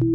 Hi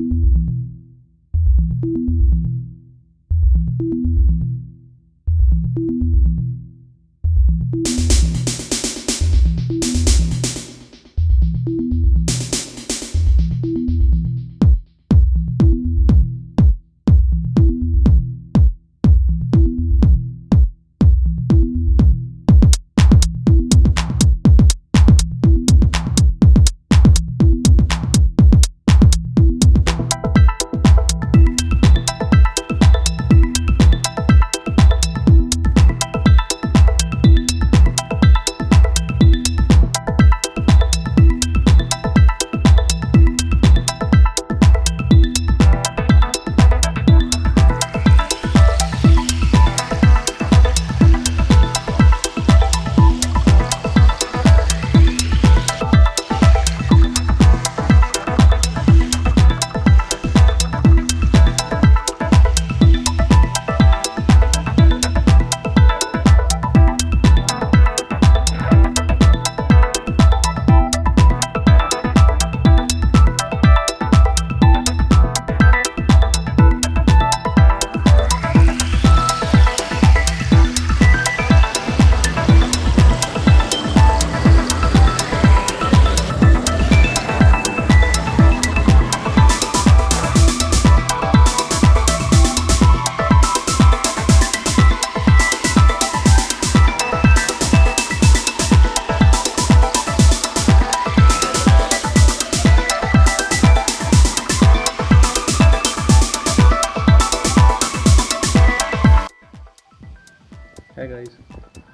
guys.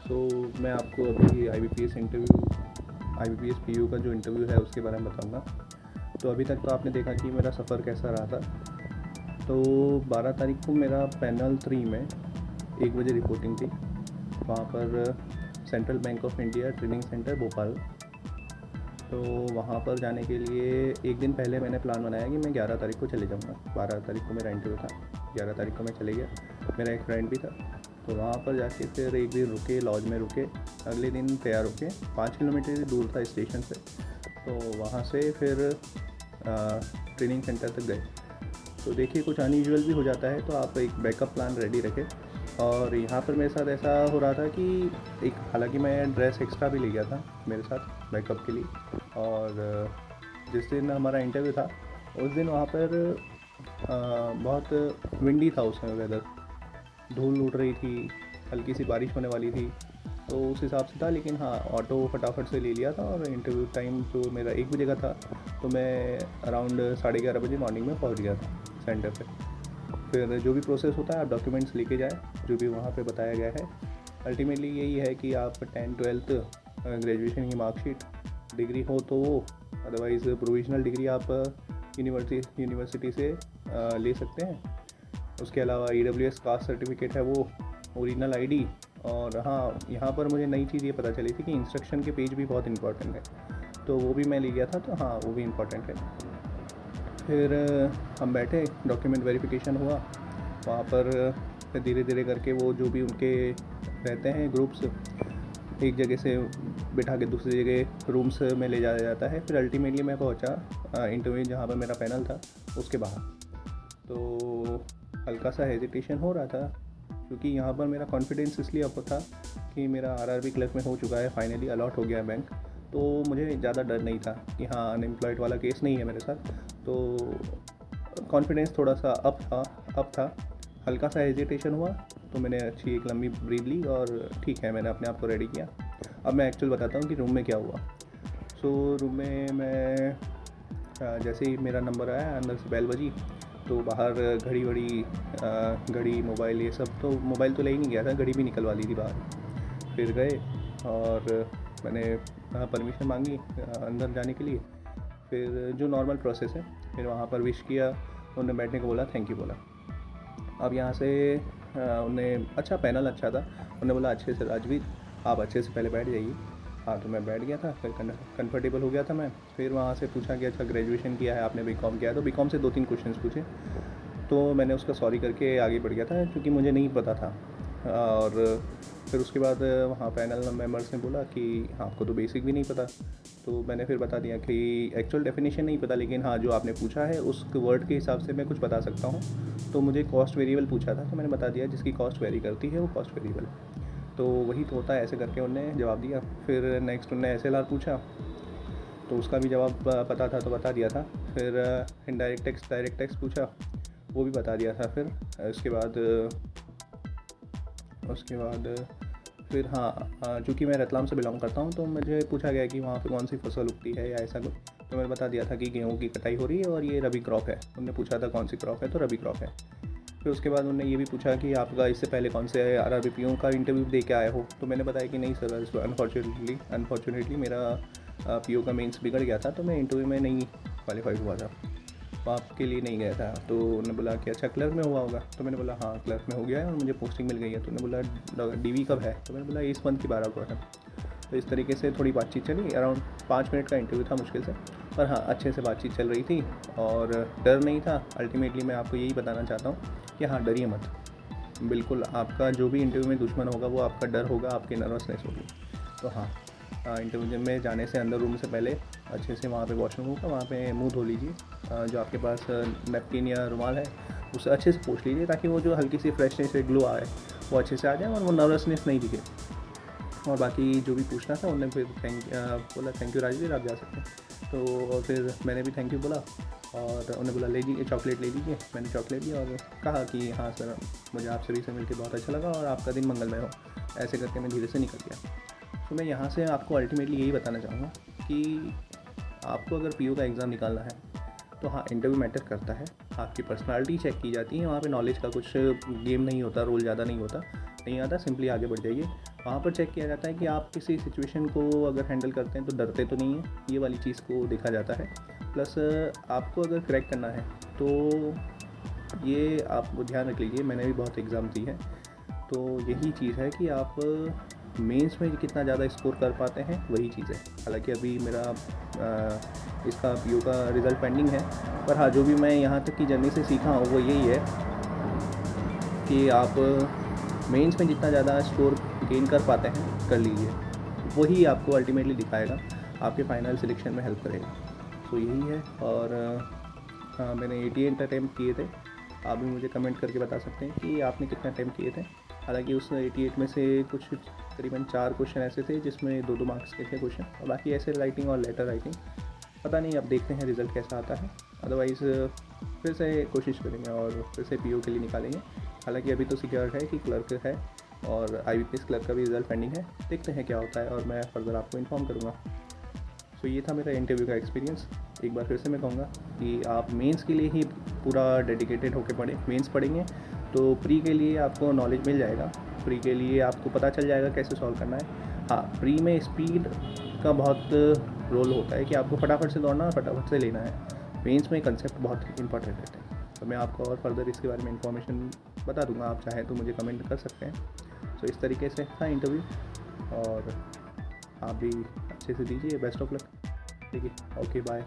सो मैं आपको अभी IBPS PU का जो इंटरव्यू है उसके बारे में बताऊंगा। तो अभी तक तो आपने देखा कि मेरा सफ़र कैसा रहा था। तो 12 तारीख को मेरा पैनल 3 में 1 बजे रिपोर्टिंग थी, वहाँ पर central bank of India training centre Bhopal. तो वहाँ पर जाने के लिए एक दिन पहले मैंने प्लान बनाया कि मैं 11 तारीख को चले जाऊँगा। 12 तारीख को मेरा इंटरव्यू था, 11 तारीख को मैं चले गया। मेरा एक फ्रेंड भी था, तो वहाँ पर जाके फिर एक दिन रुके, लॉज में रुके। अगले दिन तैयार होके 5 किलोमीटर दूर था स्टेशन से, तो वहाँ से फिर ट्रेनिंग सेंटर तक गए। तो देखिए कुछ अनयूजुअल भी हो जाता है, तो आप एक बैकअप प्लान रेडी रखें। और यहाँ पर मेरे साथ ऐसा हो रहा था कि हालांकि मैं ड्रेस एक्स्ट्रा भी ले गया था मेरे साथ बैकअप के लिए। और जिस दिन हमारा इंटरव्यू था उस दिन वहाँ पर बहुत विंडी था उस समय, वेदर धूल उड़ रही थी, हल्की सी बारिश होने वाली थी, तो उस हिसाब से था। लेकिन हाँ, ऑटो फटाफट से ले लिया था और इंटरव्यू टाइम जो मेरा 1 बजे का था, तो मैं अराउंड 11:30 बजे मॉर्निंग में पहुंच गया था सेंटर पे। फिर जो भी प्रोसेस होता है, आप डॉक्यूमेंट्स लेके जाएँ जो भी वहाँ पे बताया गया है। अल्टीमेटली यही है कि आप 10th-12th ग्रेजुएशन की मार्कशीट, डिग्री हो तो वो, अदरवाइज़ प्रोविजनल डिग्री आप यूनिवर्सिटी से ले सकते हैं। उसके अलावा EWS कास्ट सर्टिफिकेट है वो, ओरिजिनल ID। और हाँ, यहाँ पर मुझे नई चीज़ ये पता चली थी कि इंस्ट्रक्शन के पेज भी बहुत इंपॉर्टेंट है, तो वो भी मैं ले गया था। तो हाँ, वो भी इम्पॉर्टेंट है। फिर हम बैठे, डॉक्यूमेंट वेरिफिकेशन हुआ वहाँ पर। फिर धीरे धीरे करके वो जो भी उनके रहते हैं ग्रुप्स, एक जगह से बिठा के दूसरी जगह रूम्स में ले जाया जाता है। फिर अल्टीमेटली मैं पहुँचा इंटरव्यू जहाँ पर मेरा पैनल था उसके बाहर। तो हल्का सा हेजिटेशन हो रहा था, क्योंकि यहाँ पर मेरा कॉन्फिडेंस इसलिए अप था कि मेरा RRB क्लर्क में हो चुका है, फाइनली अलॉट हो गया है बैंक। तो मुझे ज़्यादा डर नहीं था कि हाँ, अनएम्प्लॉयड वाला केस नहीं है मेरे साथ। तो कॉन्फिडेंस थोड़ा सा अप था। हल्का सा हेजिटेशन हुआ तो मैंने अच्छी एक लंबी ब्रीथ ली और ठीक है, मैंने अपने आप को रेडी किया। अब मैं एक्चुअल बताता हूँ कि रूम में क्या हुआ। सो रूम में मैं जैसे ही मेरा नंबर आया, अंदर से बेल बजी, तो बाहर घड़ी मोबाइल, ये सब, तो मोबाइल तो ले ही नहीं गया था, घड़ी भी निकलवा ली थी बाहर। फिर गए और मैंने परमिशन मांगी अंदर जाने के लिए। फिर जो नॉर्मल प्रोसेस है, फिर वहाँ पर विश किया, उन्होंने बैठने को बोला, थैंक यू बोला। अब यहाँ से उन्हें अच्छा, पैनल अच्छा था, उन्होंने बोला अच्छे से राजवीर आप अच्छे से पहले बैठ जाइए। हाँ, तो मैं बैठ गया था, फिर कंफर्टेबल हो गया था मैं। फिर वहाँ से पूछा कि अच्छा ग्रेजुएशन किया है आपने, बीकॉम किया है? तो बीकॉम से 2-3 क्वेश्चंस पूछे, तो मैंने उसका सॉरी करके आगे बढ़ गया था, क्योंकि मुझे नहीं पता था और फिर उसके बाद वहाँ पैनल मेंबर्स ने बोला कि आपको तो बेसिक भी नहीं पता। तो मैंने फिर बता दिया कि एक्चुअल डेफिनेशन नहीं पता, लेकिन हाँ जो आपने पूछा है उस वर्ड के हिसाब से मैं कुछ बता सकता हूँ। तो मुझे कॉस्ट वेरिएबल पूछा था, तो मैंने बता दिया जिसकी कॉस्ट वेरी करती है वो कॉस्ट वेरिएबल। तो वही तो होता है, ऐसे करके उन्होंने जवाब दिया। फिर नेक्स्ट उन्होंने SLR पूछा, तो उसका भी जवाब पता था तो बता दिया था। फिर इनडायरेक्ट टैक्स डायरेक्ट टैक्स पूछा, वो भी बता दिया था। फिर उसके बाद फिर हाँ, चूँकि मैं रतलाम से बिलोंग करता हूँ तो मुझे पूछा गया कि वहाँ पे कौन सी फसल उगती है या ऐसा कुछ। तो मैंने बता दिया था कि गेहूँ की कटाई हो रही है और ये रबी क्रॉप है। उन्होंने पूछा था कौन सी क्रॉप है, तो रबी क्रॉप है। फिर उसके बाद उन्होंने ये भी पूछा कि आपका इससे पहले कौन से RRBPO का इंटरव्यू दे के आए हो। तो मैंने बताया कि नहीं सर, अनफॉर्चुनेटली मेरा PO का मेंस बिगड़ गया था, तो मैं इंटरव्यू में नहीं क्वालिफाइड हुआ था, तो आपके लिए नहीं गया था। तो उन्होंने बोला कि अच्छा क्लर्क में हुआ होगा। तो मैंने बोला हाँ क्लर्क में हो गया है और मुझे पोस्टिंग मिल गई है। तो उन्होंने बोला DV कब है। तो मैंने बोला इस मंथ की 12 को है। तो इस तरीके से थोड़ी बातचीत चली, अराउंड 5 मिनट का इंटरव्यू था मुश्किल से, पर हाँ अच्छे से बातचीत चल रही थी और डर नहीं था। अल्टीमेटली मैं आपको यही बताना चाहता हूँ कि हाँ डरिए मत, बिल्कुल आपका जो भी इंटरव्यू में दुश्मन होगा वो आपका डर होगा, आपकी नर्वसनेस होगी। तो हाँ इंटरव्यू में जाने से अंदर रूम से पहले अच्छे से वहाँ पे वॉशरूम होगा, वहाँ पे मुंह धो लीजिए। जो आपके पास नैपकिन या रुमाल है उससे अच्छे से पोंछ लीजिए, ताकि वो जो हल्की सी फ्रेशनेस ग्लो आए वो अच्छे से आ जाए और वो नर्वसनेस नहीं दिखे। और बाकी जो भी पूछना था उन्होंने फिर बोला थैंक यू राजवीर, आप जा सकते हैं। तो और फिर मैंने भी थैंक यू बोला और उन्होंने बोला ले लीजिए चॉकलेट ले लीजिए। मैंने चॉकलेट लिया और कहा कि हाँ सर, मुझे आप सभी से मिलकर बहुत अच्छा लगा और आपका दिन मंगलमय हो। ऐसे करके मैं धीरे से निकल गया। तो मैं यहाँ से आपको अल्टीमेटली यही बताना चाहूँगा कि आपको अगर PO का एग्ज़ाम निकालना है तो हाँ इंटरव्यू मैटर करता है, आपकी पर्सनालिटी चेक की जाती है। वहाँ पे नॉलेज का कुछ गेम नहीं होता, रोल ज़्यादा नहीं आता, सिंपली आगे बढ़ जाइए। वहाँ पर चेक किया जाता है कि आप किसी सिचुएशन को अगर हैंडल करते हैं तो डरते तो नहीं हैं, ये वाली चीज़ को देखा जाता है। प्लस आपको अगर क्रैक करना है तो ये आप ध्यान रख लीजिए, मैंने भी बहुत एग्ज़ाम दी है, तो यही चीज़ है कि आप मेंस में कितना ज़्यादा स्कोर कर पाते हैं वही चीज़ है। हालांकि अभी मेरा इसका PO का रिज़ल्ट पेंडिंग है, पर हाँ जो भी मैं यहाँ तक की जर्नी से सीखा हूँ वो यही है कि आप मेंस में जितना ज़्यादा स्कोर गेन कर पाते हैं कर लीजिए, वही आपको अल्टीमेटली दिखाएगा, आपके फाइनल सिलेक्शन में हेल्प करेगा। तो यही है। और हाँ मैंने 88 अटैम्प्ट किए थे, आप भी मुझे कमेंट करके बता सकते हैं कि आपने कितने अटैम्प्ट किए थे। हालांकि उस 88 में से कुछ करीबन 4 क्वेश्चन ऐसे थे जिसमें 2-2 मार्क्स के थे क्वेश्चन, और बाकी ऐसे राइटिंग और लेटर राइटिंग। पता नहीं, अब देखते हैं रिज़ल्ट कैसा आता है। अदरवाइज़ फिर से कोशिश करेंगे और फिर से PO के लिए निकालेंगे। हालांकि अभी तो सिक्योर है कि क्लर्क है और IBPS क्लर्क का भी रिज़ल्ट पेंडिंग है। देखते हैं क्या होता है और मैं फर्दर आपको इन्फॉर्म करूँगा। तो ये था मेरा इंटरव्यू का एक्सपीरियंस। एक बार फिर से मैं कहूँगा कि आप मेंस के लिए ही पूरा डेडिकेटेड होकर पढ़ें। मेंस पढ़ेंगे तो प्री के लिए आपको नॉलेज मिल जाएगा, प्री के लिए आपको पता चल जाएगा कैसे सॉल्व करना है। हाँ प्री में स्पीड का बहुत रोल होता है कि आपको फटाफट से दौड़ना है, फटाफट से लेना है। मेंस में कंसेप्ट बहुत इंपॉर्टेंट रहते हैं। तो मैं आपको और फर्दर इसके बारे में इंफॉर्मेशन बता दूंगा, आप चाहें तो मुझे कमेंट कर सकते हैं। तो इस तरीके से था इंटरव्यू, और आप भी अच्छे से दीजिए। Best of luck. ठीक है, ओके बाय।